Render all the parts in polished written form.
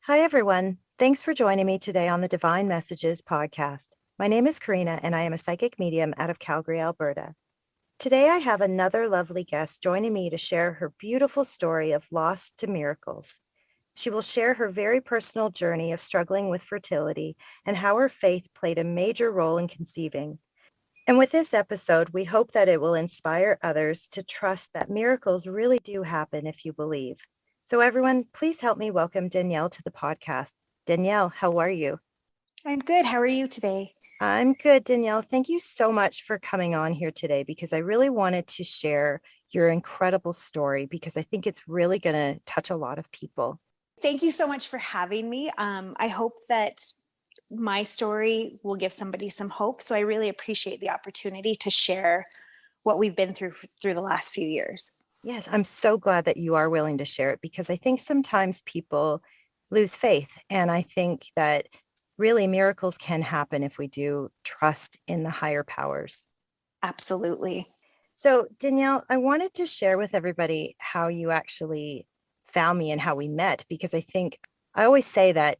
Hi, everyone. Thanks for joining me today on the Divine Messages podcast. My name is Karina, and I am a psychic medium out of Calgary, Alberta. Today, I have another lovely guest joining me to share her beautiful story of loss to miracles. She will share her very personal journey of struggling with fertility and how her faith played a major role in conceiving. And with this episode, we hope that it will inspire others to trust that miracles really do happen if you believe. So everyone, please help me welcome Danielle to the podcast. Danielle, how are you? I'm good. How are you today? I'm good, Danielle. Thank you so much for coming on here today because I really wanted to share your incredible story because I think it's really going to touch a lot of people. Thank you so much for having me. I hope that my story will give somebody some hope. So I really appreciate the opportunity to share what we've been through the last few years. Yes, I'm so glad that you are willing to share it because I think sometimes people lose faith. And I think that really miracles can happen if we do trust in the higher powers. Absolutely. So, Danielle, I wanted to share with everybody how you actually found me and how we met, because I think I always say that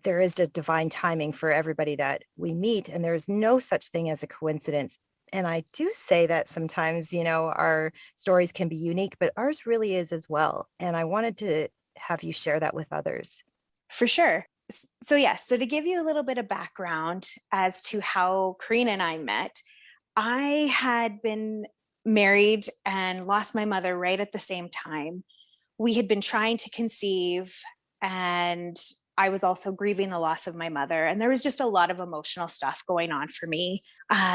there is a divine timing for everybody that we meet, and there's no such thing as a coincidence. And I do say that sometimes, our stories can be unique, but ours really is as well. And I wanted to have you share that with others. For sure. So yes, so to give you a little bit of background as to how Karina and I met, I had been married and lost my mother right at the same time. We had been trying to conceive, and I was also grieving the loss of my mother. And there was just a lot of emotional stuff going on for me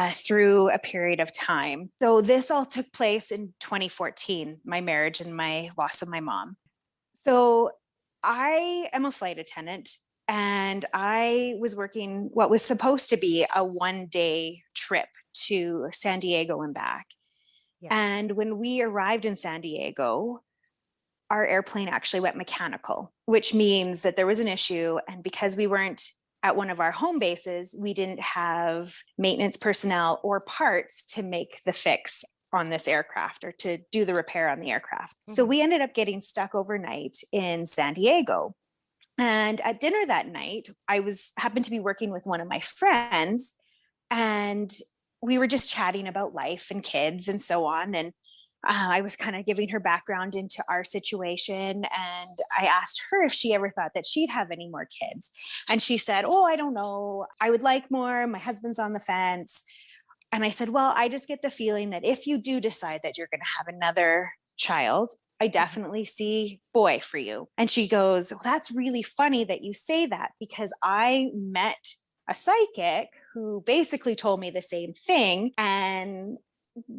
through a period of time. So this all took place in 2014, my marriage and my loss of my mom. So I am a flight attendant, and I was working what was supposed to be a 1-day trip to San Diego and back. Yeah. And when we arrived in San Diego, our airplane actually went mechanical, which means that there was an issue. And because we weren't at one of our home bases, we didn't have maintenance personnel or parts to make the fix on this aircraft or to do the repair on the aircraft. Mm-hmm. So we ended up getting stuck overnight in San Diego. And at dinner that night, I happened to be working with one of my friends, and we were just chatting about life and kids and so on. And I was kind of giving her background into our situation. And I asked her if she ever thought that she'd have any more kids. And she said, "Oh, I don't know. I would like more. My husband's on the fence." And I said, "Well, I just get the feeling that if you do decide that you're going to have another child, I definitely see boy for you." And she goes, "Well, that's really funny that you say that, because I met a psychic who basically told me the same thing. And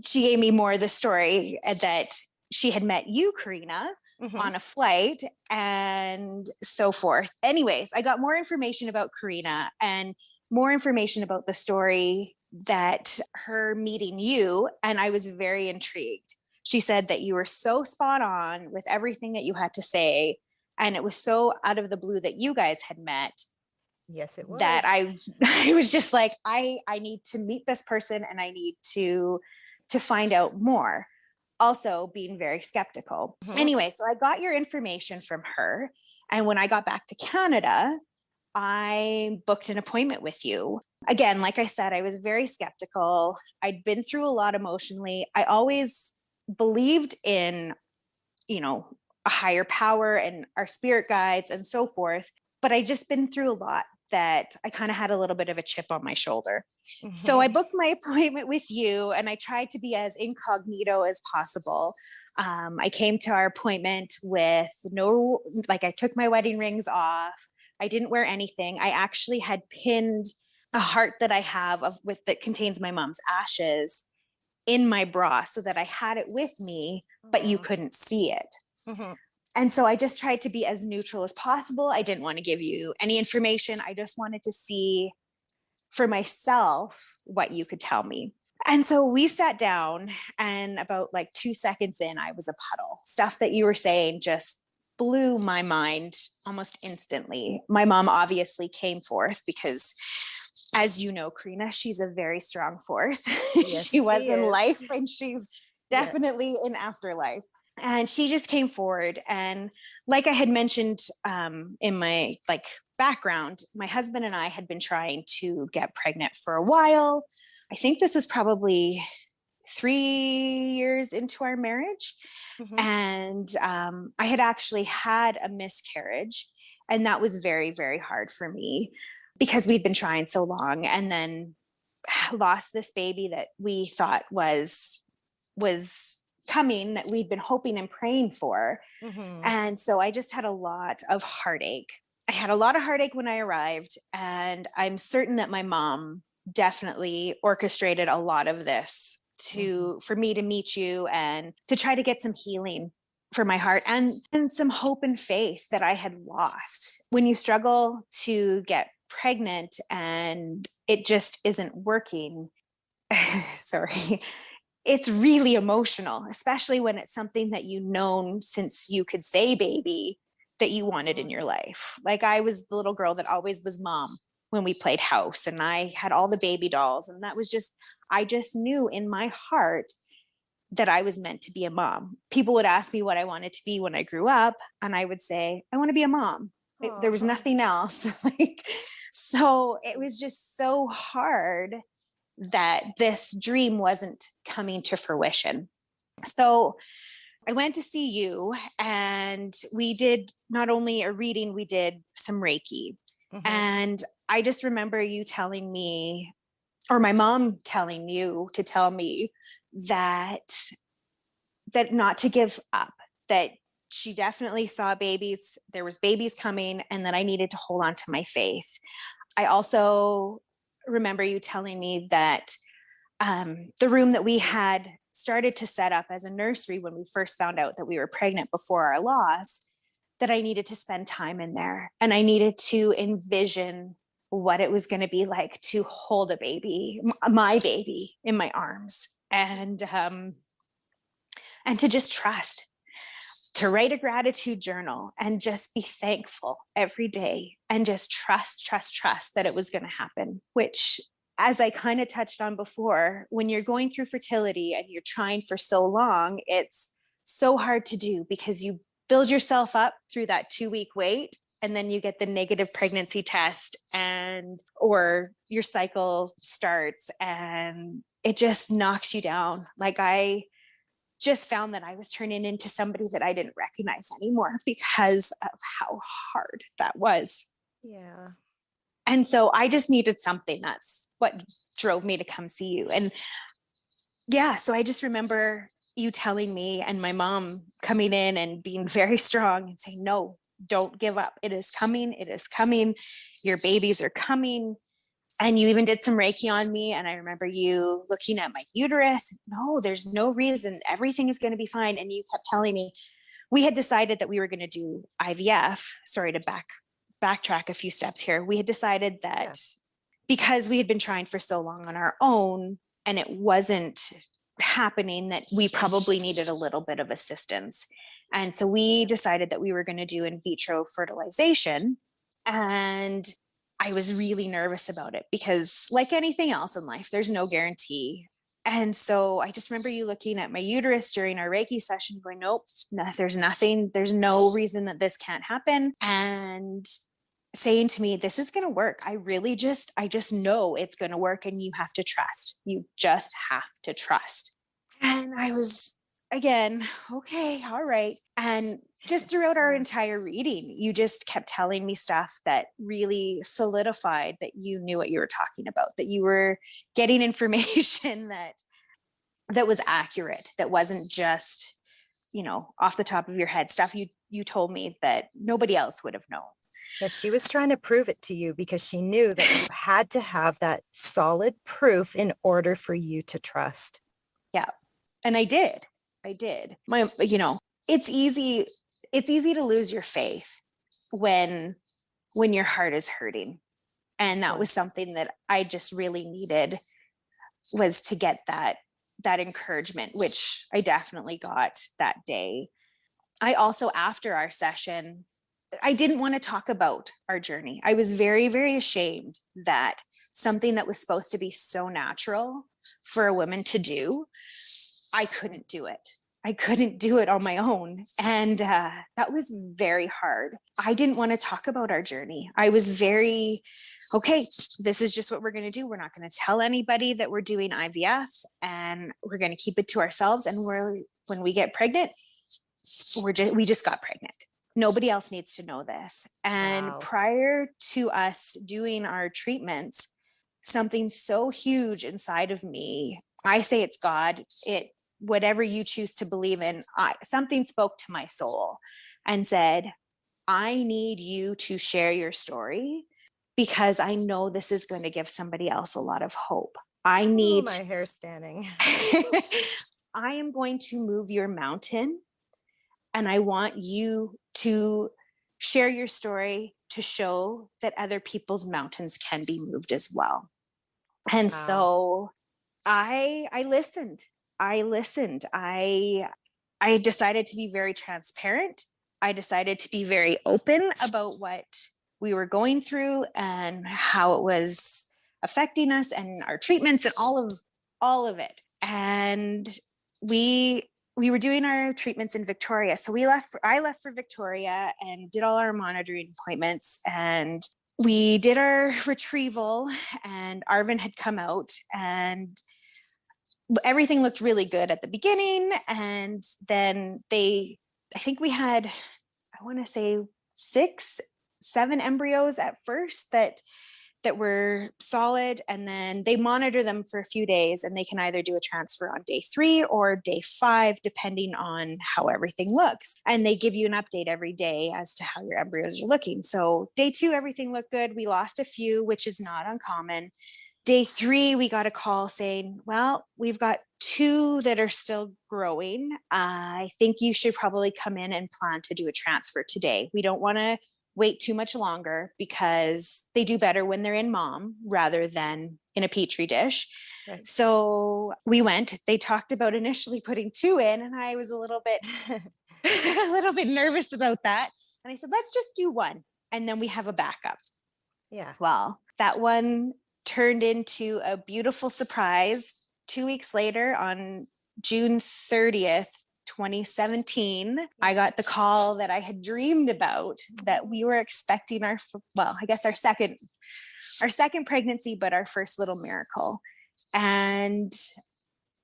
she gave me more of the story that she had met you, Karina, on a flight and so forth." Anyways, I got more information about Karina and more information about the story that her meeting you, and I was very intrigued. She said that you were so spot on with everything that you had to say, and it was so out of the blue that you guys had met. Yes, it was. That I was just like, I need to meet this person, and I need to find out more. Also being very skeptical. Anyway, so I got your information from her. And when I got back to Canada, I booked an appointment with you. Again, like I said, I was very skeptical. I'd been through a lot emotionally. I always believed in, a higher power and our spirit guides and so forth. But I just been through a lot that I kind of had a little bit of a chip on my shoulder. Mm-hmm. So I booked my appointment with you, and I tried to be as incognito as possible. I came to our appointment with I took my wedding rings off. I didn't wear anything. I actually had pinned a heart that I have that contains my mom's ashes in my bra so that I had it with me, but you couldn't see it. Mm-hmm. And so I just tried to be as neutral as possible. I didn't want to give you any information. I just wanted to see for myself what you could tell me. And so we sat down, and about 2 seconds in, I was a puddle. Stuff that you were saying just blew my mind almost instantly. My mom obviously came forth because, as you know, Karina, she's a very strong force. Yes, she was in life, and she's definitely in afterlife. And she just came forward, and like I had mentioned in my background, my husband and I had been trying to get pregnant for a while. I think this was probably 3 years into our marriage. Mm-hmm. And I had actually had a miscarriage. And that was very, very hard for me because we'd been trying so long, and then lost this baby that we thought was coming, that we'd been hoping and praying for. Mm-hmm. And so I just had a lot of heartache. I had a lot of heartache when I arrived, and I'm certain that my mom definitely orchestrated a lot of this for me to meet you and to try to get some healing for my heart, and some hope and faith that I had lost. When you struggle to get pregnant and it just isn't working, sorry, it's really emotional, especially when it's something that you've known since you could say baby that you wanted in your life. Like, I was the little girl that always was mom when we played house, and I had all the baby dolls, and that was just, I just knew in my heart that I was meant to be a mom. People would ask me what I wanted to be when I grew up, and I would say, I want to be a mom. There was nothing else. So it was just so hard that this dream wasn't coming to fruition. So I went to see you, and we did not only a reading, we did some Reiki. Mm-hmm. And I just remember you telling me, or my mom telling you to tell me that not to give up, that she definitely saw babies, there was babies coming, and that I needed to hold on to my faith. I also remember you telling me that the room that we had started to set up as a nursery when we first found out that we were pregnant before our loss, that I needed to spend time in there, and I needed to envision what it was going to be like to hold a baby, my baby, in my arms, and to just trust, to write a gratitude journal and just be thankful every day, and just trust that it was going to happen. Which, as I kind of touched on before, when you're going through fertility and you're trying for so long, it's so hard to do, because you build yourself up through that 2-week wait, and then you get the negative pregnancy test, or your cycle starts, and it just knocks you down. Like, I just found that I was turning into somebody that I didn't recognize anymore because of how hard that was. Yeah. And so I just needed something. That's what drove me to come see you. And yeah, so I just remember you telling me, and my mom coming in and being very strong and saying, no, don't give up. It is coming. It is coming. Your babies are coming. And you even did some Reiki on me. And I remember you looking at my uterus. No, there's no reason. Everything is going to be fine. And you kept telling me, we had decided that we were going to do IVF. Sorry to backtrack a few steps here. We had decided that because we had been trying for so long on our own and it wasn't happening, that we probably needed a little bit of assistance. And so we decided that we were going to do in vitro fertilization. And I was really nervous about it because, like anything else in life, there's no guarantee. And so I just remember you looking at my uterus during our Reiki session going, nope, no, there's nothing, there's no reason that this can't happen. And saying to me, this is going to work. I just know it's going to work, and you have to trust. You just have to trust. And I was, again, okay, all right. And just throughout our entire reading, you just kept telling me stuff that really solidified that you knew what you were talking about, that you were getting information that was accurate, that wasn't just, off the top of your head, stuff you told me that nobody else would have known. Yeah, she was trying to prove it to you because she knew that you had to have that solid proof in order for you to trust. Yeah. And I did. It's easy to lose your faith when your heart is hurting. And that was something that I just really needed, was to get that encouragement, which I definitely got that day. I also, after our session, I didn't want to talk about our journey. I was very, very ashamed that something that was supposed to be so natural for a woman to do, I couldn't do it. I couldn't do it on my own. And that was very hard. I didn't want to talk about our journey. I was very, okay, this is just what we're going to do. We're not going to tell anybody that we're doing IVF, and we're going to keep it to ourselves. And when we get pregnant, we just got pregnant. Nobody else needs to know this. And Wow. prior to us doing our treatments, something so huge inside of me, I say it's God, whatever you choose to believe in, something spoke to my soul and said, I need you to share your story, because I know this is going to give somebody else a lot of hope. I need, my hair standing. I am going to move your mountain, and I want you to share your story to show that other people's mountains can be moved as well. And Wow. so I listened. I decided to be very transparent. I decided to be very open about what we were going through and how it was affecting us and our treatments and all of it. And we were doing our treatments in Victoria. So I left for Victoria and did all our monitoring appointments, and we did our retrieval, and Arvin had come out, and everything looked really good at the beginning. And then I think we had, I want to say 6-7 embryos at first that were solid, and then they monitor them for a few days, and they can either do a transfer on day 3 or day 5, depending on how everything looks. And they give you an update every day as to how your embryos are looking. So day 2, everything looked good. We lost a few, which is not uncommon. Day 3, we got a call saying, well, we've got 2 that are still growing. I think you should probably come in and plan to do a transfer today. We don't want to wait too much longer, because they do better when they're in mom rather than in a petri dish. Right. So we went. They talked about initially putting 2 in, and I was a little bit nervous about that. And I said, let's just do 1, and then we have a backup. Yeah. Well, that one turned into a beautiful surprise. 2 weeks later, on June 30th, 2017, I got the call that I had dreamed about, that we were expecting our second pregnancy, but our first little miracle. And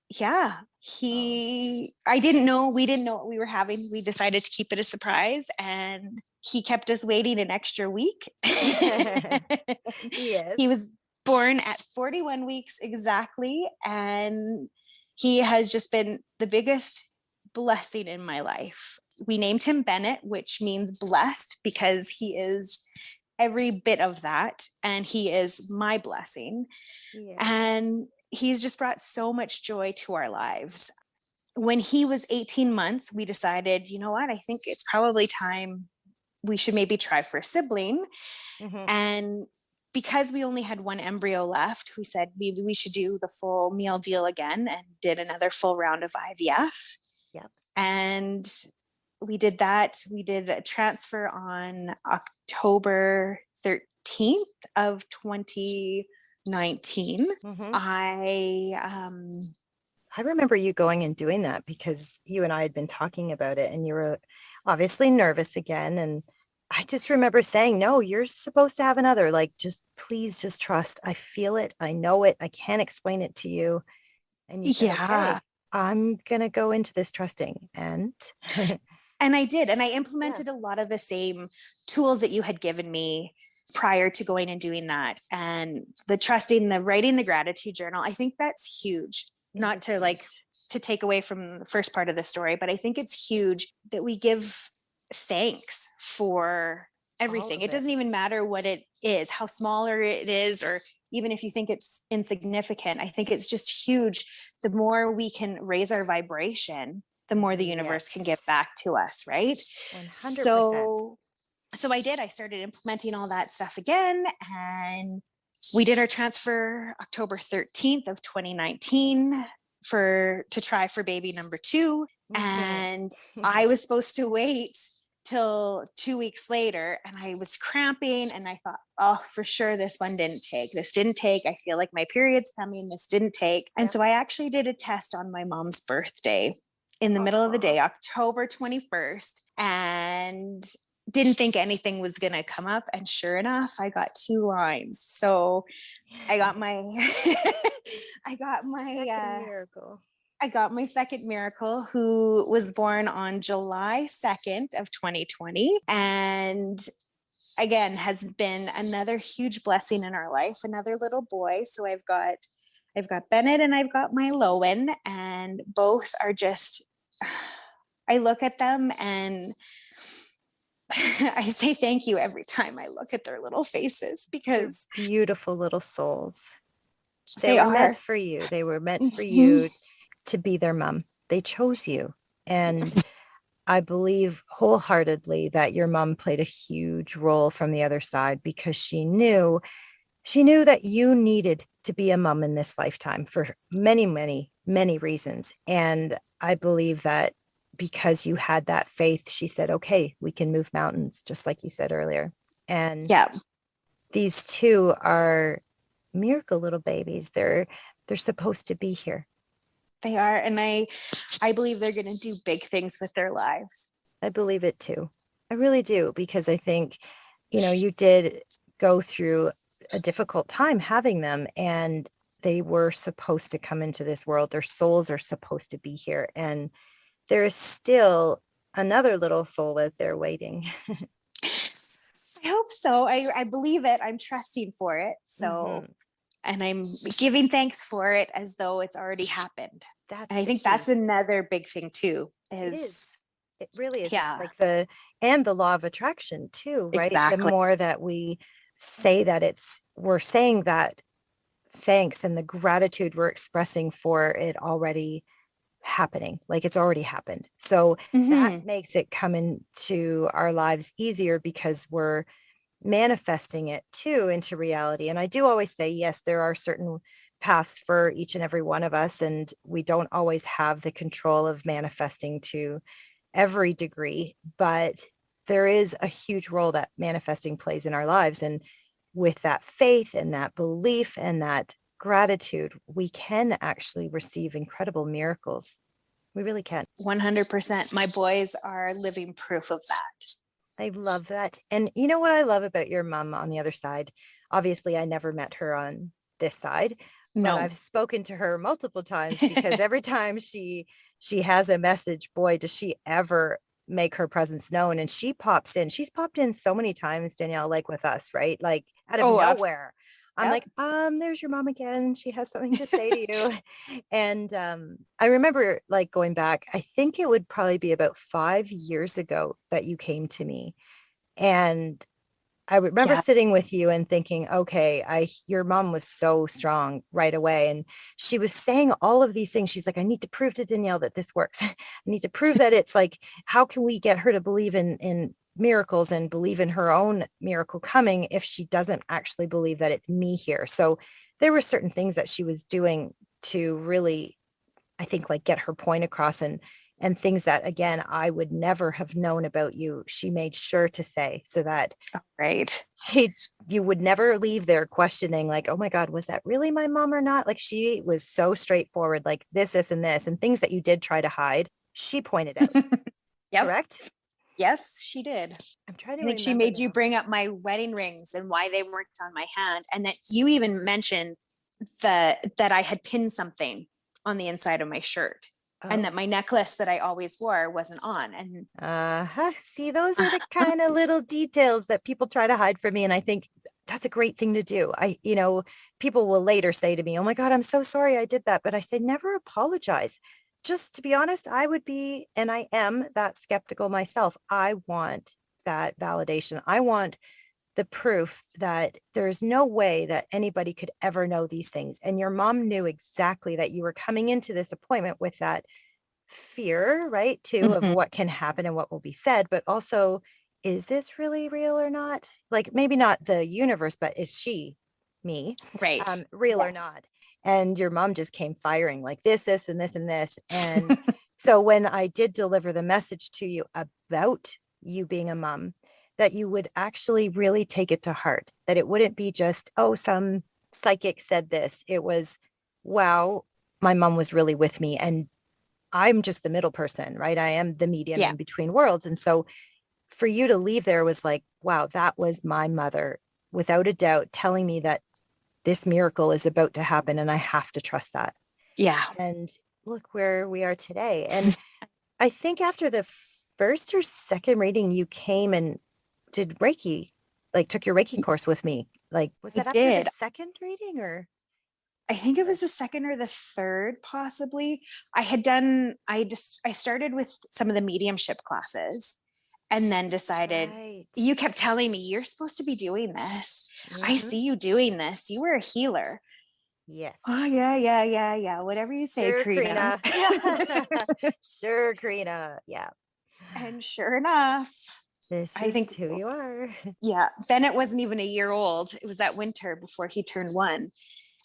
yeah, we didn't know what we were having. We decided to keep it a surprise, and he kept us waiting an extra week. Yes. He was born at 41 weeks exactly, and he has just been the biggest blessing in my life. We named him Bennett, which means blessed, because he is every bit of that, and he is my blessing. Yeah. And he's just brought so much joy to our lives. When he was 18 months, we decided, you know what, I think it's probably time we should maybe try for a sibling. Mm-hmm. And because we only had 1 embryo left, we said maybe we should do the full meal deal again, and did another full round of IVF. Yep. And we did that. We did a transfer on October 13th of 2019. Mm-hmm. I remember you going and doing that, because you and I had been talking about it, and you were obviously nervous again. And I just remember saying, no, you're supposed to have another. Like, please just trust. I feel it. I know it. I can't explain it to you. And you said, okay, I'm going to go into this trusting. And and I did. And I implemented a lot of the same tools that you had given me prior to going and doing that. And the trusting, the writing, the gratitude journal, I think that's huge. Not to to take away from the first part of the story, but I think it's huge that we give thanks for everything. It doesn't even matter what it is, how smaller it is, or even if you think it's insignificant. I think it's just huge. The more we can raise our vibration, the more the universe can give back to us, right? 100%. So I did. I started implementing all that stuff again, and we did our transfer October 13th of 2019 to try for baby number 2. Mm-hmm. And I was supposed to wait till 2 weeks later, and I was cramping, and I thought, oh, for sure this one didn't take. This didn't take. I feel like my period's coming. This didn't take. And so I actually did a test on my mom's birthday. in the middle of the Aw. day, October 21st, and didn't think anything was going to come up. And sure enough, I got 2 lines. So I got my, I got my, Second miracle. I got my second miracle, who was born on July 2nd of 2020. And again, has been another huge blessing in our life, another little boy. So I've got Bennett and I've got my Lowen, and both are just, I look at them and I say thank you every time I look at their little faces, They're because beautiful little souls. They they were meant are. for you. They were meant for Mhm. you to be their mom. They chose you. And I believe wholeheartedly that your mom played a huge role from the other side, because she knew that you needed to be a mom in this lifetime for many, many, many reasons. And I believe that because you had that faith, she said, okay, we can move mountains, just like you said earlier. And Yeah, these two are miracle little babies. They're supposed to be here. they are. And I believe they're going to do big things with their lives. I believe it too. I really do, because I think, you did go through a difficult time having them, and they were supposed to come into this world. Their souls are supposed to be here. And there is still another little soul out there waiting. I hope so. I believe it. I'm trusting for it. So, Mhm. and I'm giving thanks for it as though it's already happened. And That's I the think key. that's another big thing too, It is, is. It really is. It's yeah, like the law of attraction too, right? The exactly. more that we say that we're saying that thanks and the gratitude we're expressing for it already happening, like it's already happened. So that Hmm. makes it come into our lives easier, because we're manifesting it too into reality. And I do always say, yes, there are certain paths for each and every one of us, and we don't always have the control of manifesting to every degree, but there is a huge role that manifesting plays in our lives. And with that faith and that belief and that gratitude, we can actually receive incredible miracles. We really can. 100%. My boys are living proof of that. I love that. And you know what I love about your mom on the other side? Obviously, I never met her on this side, but No. I've spoken to her multiple times, because every time she has a message, boy, does she ever make her presence known. And she pops in. She's popped in so many times, Danielle, like with us, right? Like out of Oh, nowhere. I'm yep. like, there's your mom again. She has something to say to you. And I remember like going back, I think it would probably be about 5 years ago that you came to me. And I remember Yeah. sitting with you and thinking, okay, your mom was so strong right away. And she was saying all of these things. She's like, I need to prove to Danielle that this works. I need to prove that it's like, how can we get her to believe in miracles and believe in her own miracle coming if she doesn't actually believe that it's me here? So there were certain things that she was doing to really, I think, like get her point across, and things that again I would never have known about you, she made sure to say, so that Right. she you would never leave there questioning like, oh my God, was that really my mom or not? Like she was so straightforward, like this and this, and things that you did try to hide, she pointed out. Yep. Correct? Yes, she did. I'm trying to I think she remember made you now. bring up my wedding rings and why they weren't on my hand. And that you even mentioned that I had pinned something on the inside of my shirt, and Oh, that my necklace that I always wore wasn't on. And see, those are the kind of little details that people try to hide from me. And I think that's a great thing to do. People will later say to me, oh my God, I'm so sorry I did that. But I say, never apologize. Just to be honest, I would be, and I am that skeptical myself. I want that validation. I want the proof that there's no way that anybody could ever know these things. And your mom knew exactly that you were coming into this appointment with that fear, right? Too, of Mhm. what can happen and what will be said, but also, is this really real or not? Like maybe not the universe, but is she, me, Right. real or Yes. not? And your mom just came firing like this and this and this. And so when I did deliver the message to you about you being a mom, that you would actually really take it to heart, that it wouldn't be just, oh, some psychic said this. It was, wow, my mom was really with me. And I'm just the middle person, right? I am the medium Yeah. in between worlds. And so for you to leave there was like, wow, that was my mother without a doubt telling me that this miracle is about to happen and I have to trust that. Yeah. And look where we are today. And I think after the first or second reading, you came and did Reiki, like took your Reiki course with me. Like, was I that after the did. second reading or? I think it was the second or the third, possibly. I started with some of the mediumship classes and then decided, Right. you kept telling me, you're supposed to be doing this. I Mm-hmm. see you doing this. You were a healer. Yes. Oh, yeah, yeah, yeah, yeah. Whatever you say, Sure, Karina. Karina. Sure, Karina. Yeah. And sure enough, This I is think, who you are. yeah, Bennett wasn't even a year old. It was that winter before he turned one.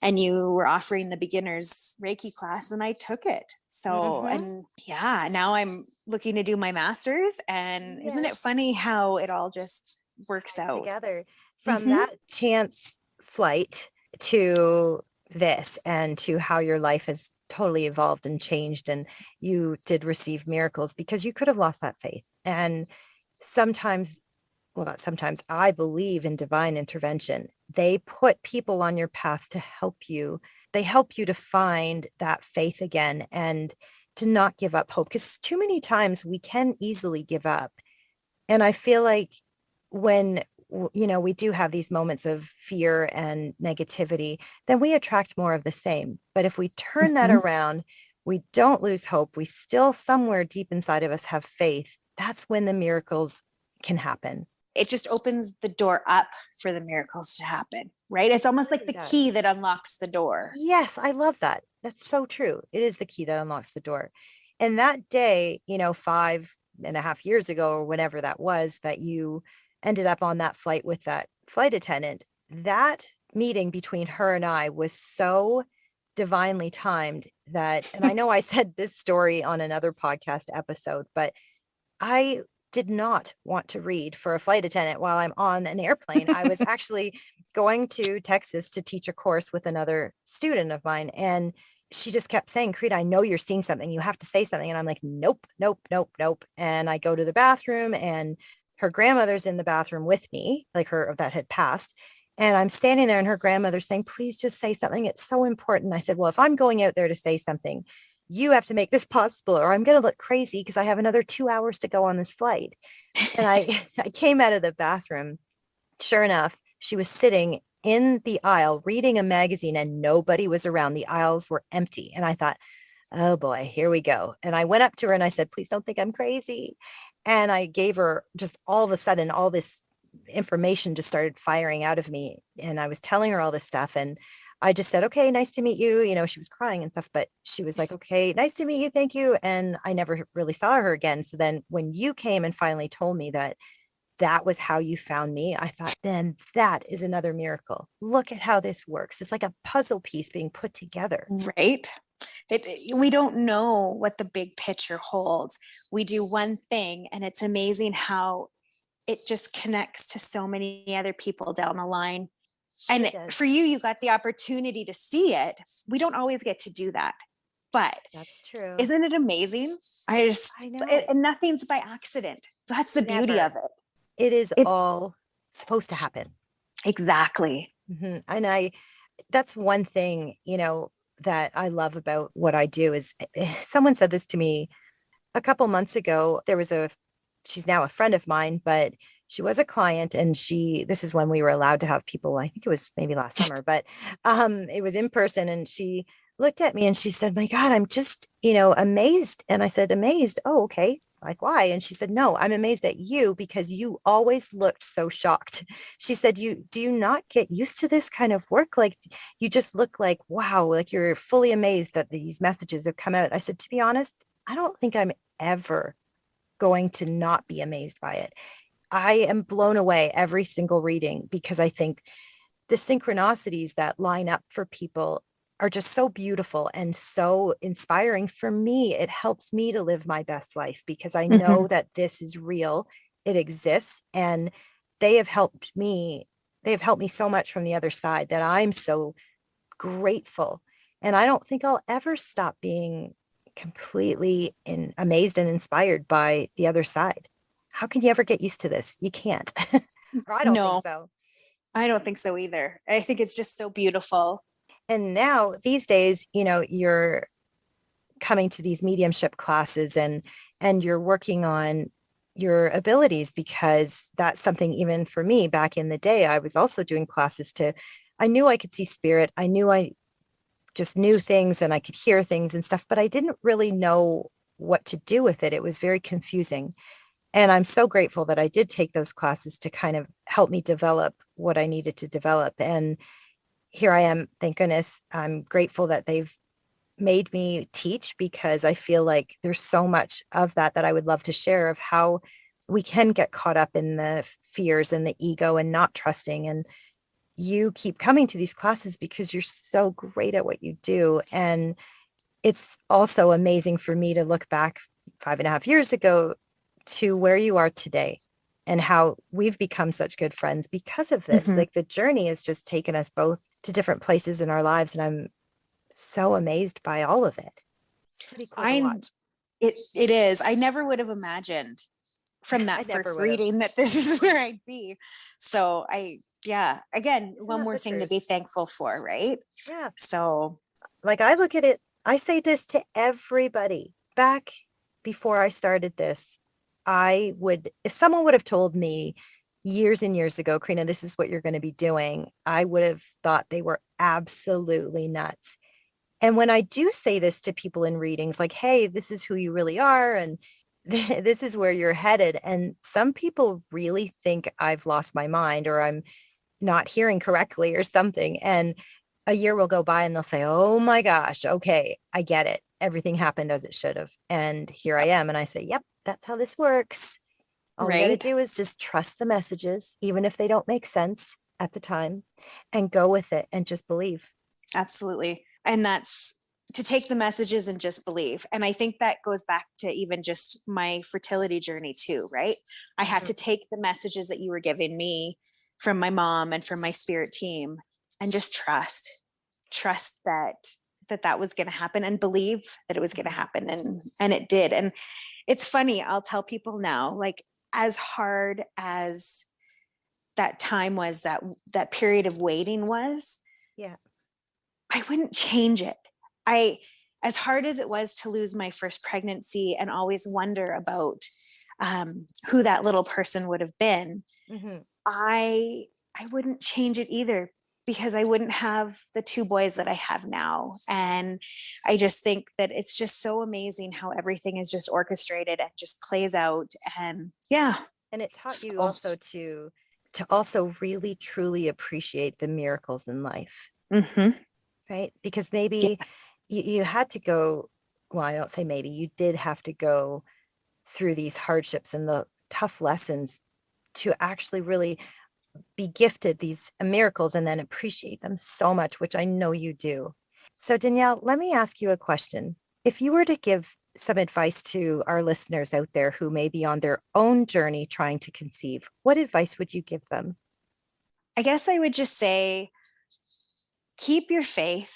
And you were offering the beginners Reiki class, and I took it. So, Mm-hmm. and yeah, now I'm looking to do my master's. And isn't it Yes. funny how it all just works Tied out? together from Mm-hmm. that chance flight to this and to how your life has totally evolved and changed. And you did receive miracles because you could have lost that faith. And sometimes, well, not sometimes, I believe in divine intervention. They put people on your path to help you. They help you to find that faith again and to not give up hope. Because too many times we can easily give up. And I feel like when we do have these moments of fear and negativity, then we attract more of the same. But if we turn that Mm-hmm. around, we don't lose hope. We still somewhere deep inside of us have faith. That's when the miracles can happen. It just opens the door up for the miracles to happen, right? It's almost like Really the does. key that unlocks the door. Yes, I love that. That's so true. It is the key that unlocks the door. And that day, 5.5 years ago, or whenever that was, that you ended up on that flight with that flight attendant, that meeting between her and I was so divinely timed that, and I know I said this story on another podcast episode, but I did not want to read for a flight attendant while I'm on an airplane. I was actually going to Texas to teach a course with another student of mine. And she just kept saying, Creed, I know you're seeing something. You have to say something. And I'm like, nope, nope, nope, nope. And I go to the bathroom and her grandmother's in the bathroom with me, like her that had passed. And I'm standing there and her grandmother's saying, please just say something. It's so important. I said, well, if I'm going out there to say something, you have to make this possible or I'm going to look crazy because I have another 2 hours to go on this flight. And I came out of the bathroom. Sure enough, she was sitting in the aisle reading a magazine and nobody was around. The aisles were empty. And I thought, oh boy, here we go. And I went up to her and I said, please don't think I'm crazy. And I gave her just all of a sudden, all this information just started firing out of me. And I was telling her all this stuff. And I just said, okay, nice to meet you. She was crying and stuff, but she was like, okay, nice to meet you. Thank you. And I never really saw her again. So then when you came and finally told me that that was how you found me, I thought, then that is another miracle. Look at how this works. It's like a puzzle piece being put together. Right? We don't know what the big picture holds. We do one thing, and it's amazing how it just connects to so many other people down the line. And for you, you got the opportunity to see it. We don't always get to do that. But That's true. isn't it amazing? I know. And nothing's by accident. That's the beauty of Never. it. It is It all supposed to happen. exactly. And that's one thing, that I love about what I do is someone said this to me a couple months ago. She's now a friend of mine, but she was a client and this is when we were allowed to have people, I think it was maybe last summer, but it was in person. And she looked at me and she said, my God, I'm just, amazed. And I said, amazed. Oh, okay. Like, why? And she said, no, I'm amazed at you because you always looked so shocked. She said, do you not get used to this kind of work? Like, you just look like, wow, like you're fully amazed that these messages have come out. I said, to be honest, I don't think I'm ever going to not be amazed by it. I am blown away every single reading because I think the synchronicities that line up for people are just so beautiful and so inspiring. For me, it helps me to live my best life because I know that this is real, it exists, and they have helped me. They've helped me so much from the other side that I'm so grateful. And I don't think I'll ever stop being completely amazed and inspired by the other side. How can you ever get used to this? You can't. Or I don't think No, so. I don't think so either. I think it's just so beautiful. And now these days, you're coming to these mediumship classes and you're working on your abilities, because that's something, even for me back in the day, I was also doing classes to, I knew I could see spirit. I knew I just knew things and I could hear things and stuff, but I didn't really know what to do with it. It was very confusing. And I'm so grateful that I did take those classes to kind of help me develop what I needed to develop. And here I am, thank goodness. I'm grateful that they've made me teach, because I feel like there's so much of that I would love to share, of how we can get caught up in the fears and the ego and not trusting. And you keep coming to these classes because you're so great at what you do. And it's also amazing for me to look back 5.5 years ago to where you are today, and how we've become such good friends because of this. Mhm. Like, the journey has just taken us both to different places in our lives. And I'm so amazed by all of it. Pretty cool to I watch. it is. I never would have imagined from I that never first would have. reading that this is where I'd be. So yeah, again, Isn't one that more the thing to truth? be thankful for, right? Yeah. So, Like, I look at it, I say this to everybody. Back before I started this, I would, if someone would have told me years and years ago, Karina, this is what you're going to be doing, I would have thought they were absolutely nuts. And when I do say this to people in readings, like, hey, this is who you really are, and this is where you're headed. And some people really think I've lost my mind, or I'm not hearing correctly or something. And a year will go by and they'll say, oh my gosh, okay, I get it. Everything happened as it should have. And here I yep, am. And I say, yep, that's how this works. All we got to right? do is just trust the messages, even if they don't make sense at the time, and go with it and just believe. Absolutely. And that's to take the messages and just believe. And I think that goes back to even just my fertility journey too, right? I had Mhm. to take the messages that you were giving me from my mom and from my spirit team and just trust that was going to happen, and believe that it was going to Mhm. happen, and it did. And it's funny, I'll tell people now, like, as hard as that time was, that period of waiting was, Yeah. I wouldn't change it. I, as hard as it was to lose my first pregnancy and always wonder about who that little person would have been, Hmm. I wouldn't change it either, because I wouldn't have the two boys that I have now. And I just think that it's just so amazing how everything is just orchestrated and just plays out. And yeah. And it taught you So, also to also really truly appreciate the miracles in life, mhm. right? Because Yeah, maybe you had to go, well, I don't say maybe, you did have to go through these hardships and the tough lessons to actually really be gifted these miracles and then appreciate them so much, which I know you do. So, Danielle, let me ask you a question. If you were to give some advice to our listeners out there who may be on their own journey trying to conceive, what advice would you give them? I guess I would just say keep your faith.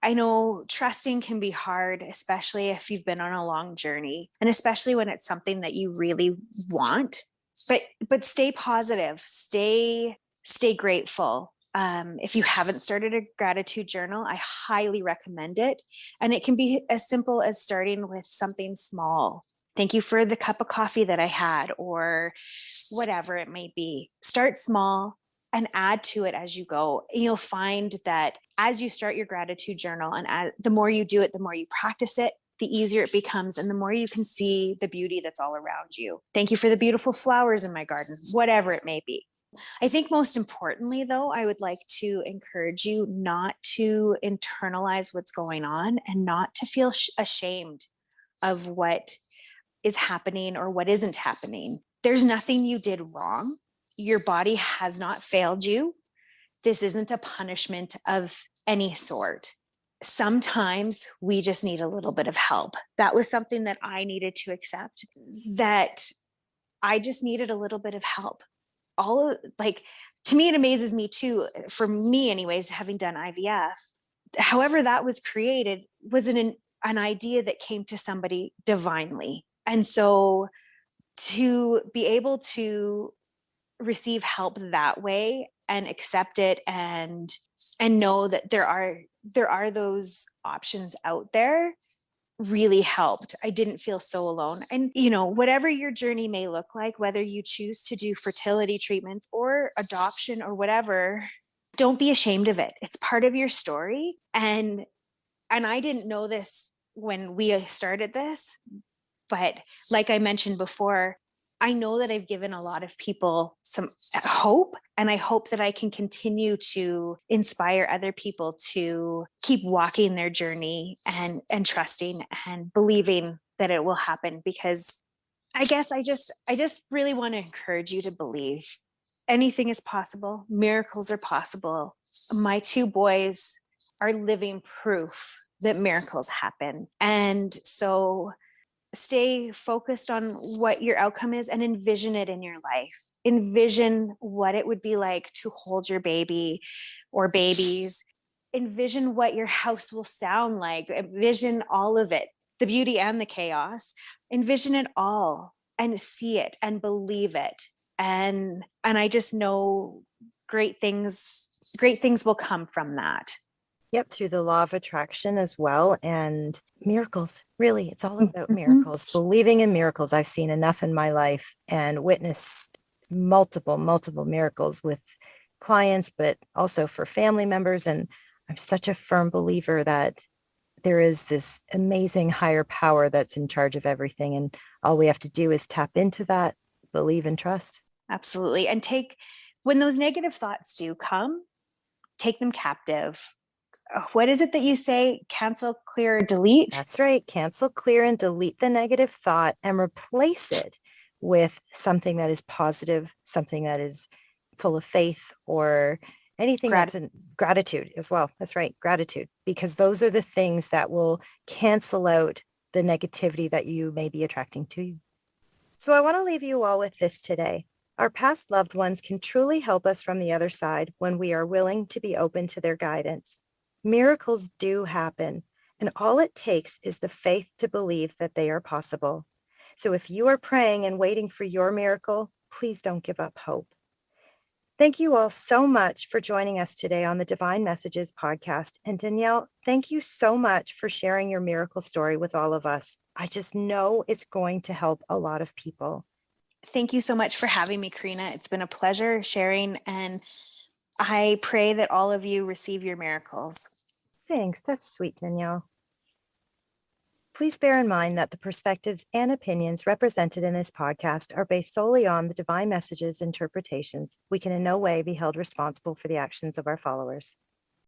I know trusting can be hard, especially if you've been on a long journey, and especially when it's something that you really want. But stay positive, stay grateful. If you haven't started a gratitude journal, I highly recommend it. And it can be as simple as starting with something small. Thank you for the cup of coffee that I had, or whatever it may be. Start small and add to it as you go. And you'll find that as you start your gratitude journal, and the more you do it, the more you practice it, the easier it becomes, and the more you can see the beauty that's all around you. Thank you for the beautiful flowers in my garden, whatever it may be. I think most importantly, though, I would like to encourage you not to internalize what's going on, and not to feel ashamed of what is happening or what isn't happening. There's nothing you did wrong. Your body has not failed you. This isn't a punishment of any sort. Sometimes we just need a little bit of help. That was something that I needed to accept, that I just needed a little bit of help. Like, to me, it amazes me too, for me anyways, having done IVF, however that was created was an idea that came to somebody divinely. And so to be able to receive help that way and accept it and know that there are those options out there really helped. I didn't feel so alone. And, whatever your journey may look like, whether you choose to do fertility treatments or adoption or whatever, don't be ashamed of it. It's part of your story. And I didn't know this when we started this, but like I mentioned before, I know that I've given a lot of people some hope, and I hope that I can continue to inspire other people to keep walking their journey and trusting and believing that it will happen. Because I guess I just really want to encourage you to believe anything is possible. Miracles are possible. My two boys are living proof that miracles happen. And so stay focused on what your outcome is and envision it in your life. Envision what it would be like to hold your baby or babies. Envision what your house will sound like. Envision all of it, the beauty and the chaos. Envision it all and see it and believe it. And I just know great things will come from that. Yep, through the law of attraction as well. And miracles, really, it's all about miracles. Believing in miracles. I've seen enough in my life and witnessed multiple miracles with clients, but also for family members. And I'm such a firm believer that there is this amazing higher power that's in charge of everything. And all we have to do is tap into that, believe and trust. Absolutely. And when those negative thoughts do come, take them captive. What is it that you say? Cancel, clear, delete? That's right. Cancel, clear, and delete the negative thought and replace it with something that is positive, something that is full of faith, or anything that's in gratitude as well. That's right. Gratitude, because those are the things that will cancel out the negativity that you may be attracting to you. So I want to leave you all with this today. Our past loved ones can truly help us from the other side when we are willing to be open to their guidance. Miracles do happen, and all it takes is the faith to believe that they are possible. So if you are praying and waiting for your miracle, please don't give up hope. Thank you all so much for joining us today on the Divine Messages podcast. And Danielle, thank you so much for sharing your miracle story with all of us. I just know it's going to help a lot of people. Thank you so much for having me, Karina. It's been a pleasure sharing, and I pray that all of you receive your miracles. Thanks. That's sweet, Danielle. Please bear in mind that the perspectives and opinions represented in this podcast are based solely on the Divine Messages interpretations. We can in no way be held responsible for the actions of our followers.